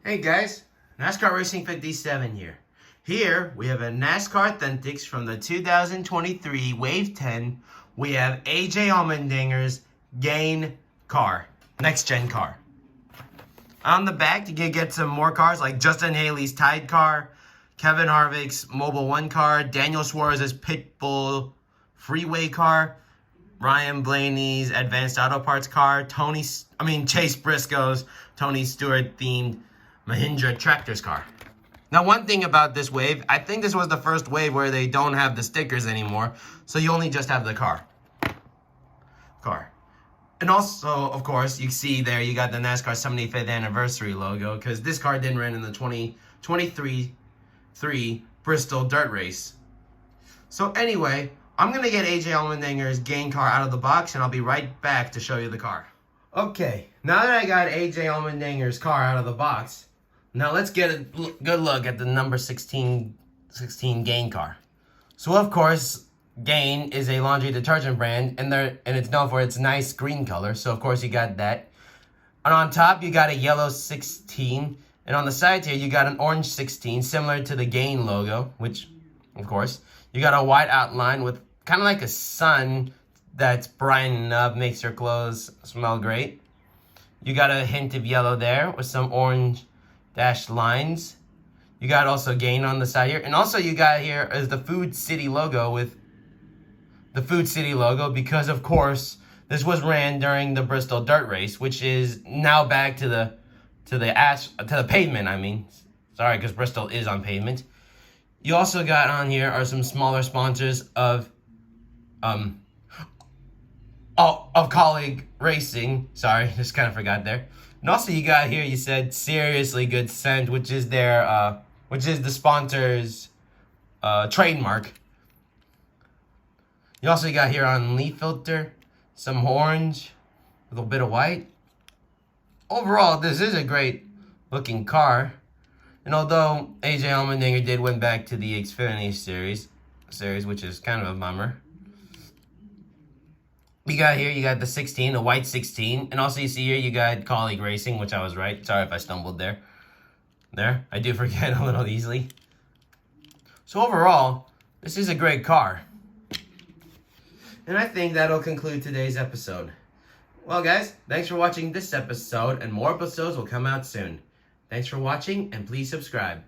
Hey guys, NASCAR Racing 57 here. Here we have a NASCAR Authentics from the 2023 Wave 10. We have AJ Allmendinger's Gain car, next gen car. On the back, you can get some more cars like Justin Haley's Tide car, Kevin Harvick's Mobil 1 car, Daniel Suarez's Pitbull Freeway car, Ryan Blaney's Advanced Auto Parts car, Chase Briscoe's Tony Stewart themed Mahindra Tractors car. Now, one thing about this wave, I think this was the first wave where they don't have the stickers anymore, so you only just have the car. And also, of course, you see there you got the NASCAR 75th anniversary logo, because this car didn't run in the 2023 Bristol Dirt Race. So anyway, I'm going to get AJ Allmendinger's Gain car out of the box, and I'll be right back to show you the car. Okay, now that I got AJ Allmendinger's car out of the box, now let's get a good look at the number 16 Gain car. So of course, Gain is a laundry detergent brand, and it's known for its nice green color. So of course you got that. And on top you got a yellow 16, and on the sides here you got an orange 16, similar to the Gain logo. Which, of course, you got a white outline with kind of like a sun that's brightening up, makes your clothes smell great. You got a hint of yellow there with some orange dashed lines. You got also Gain on the side here. And also you got here is the Food City logo with the Food City logo, because of course this was ran during the Bristol Dirt Race, which is now back to the pavement, I mean. Sorry, because Bristol is on pavement. You also got on here are some smaller sponsors of Colleague Racing. Sorry, just kind of forgot there. And also you got here, you said Seriously Good Scent, which is the sponsor's trademark. You also got here on leaf filter, some orange, a little bit of white. Overall, this is a great looking car. And although AJ Allmendinger did win back to the Xfinity series, which is kind of a bummer. You got the 16, the white 16. And also you see here, you got Colleague Racing, which I was right. Sorry if I stumbled there. I do forget a little easily. So overall, this is a great car. And I think that'll conclude today's episode. Well, guys, thanks for watching this episode, and more episodes will come out soon. Thanks for watching, and please subscribe.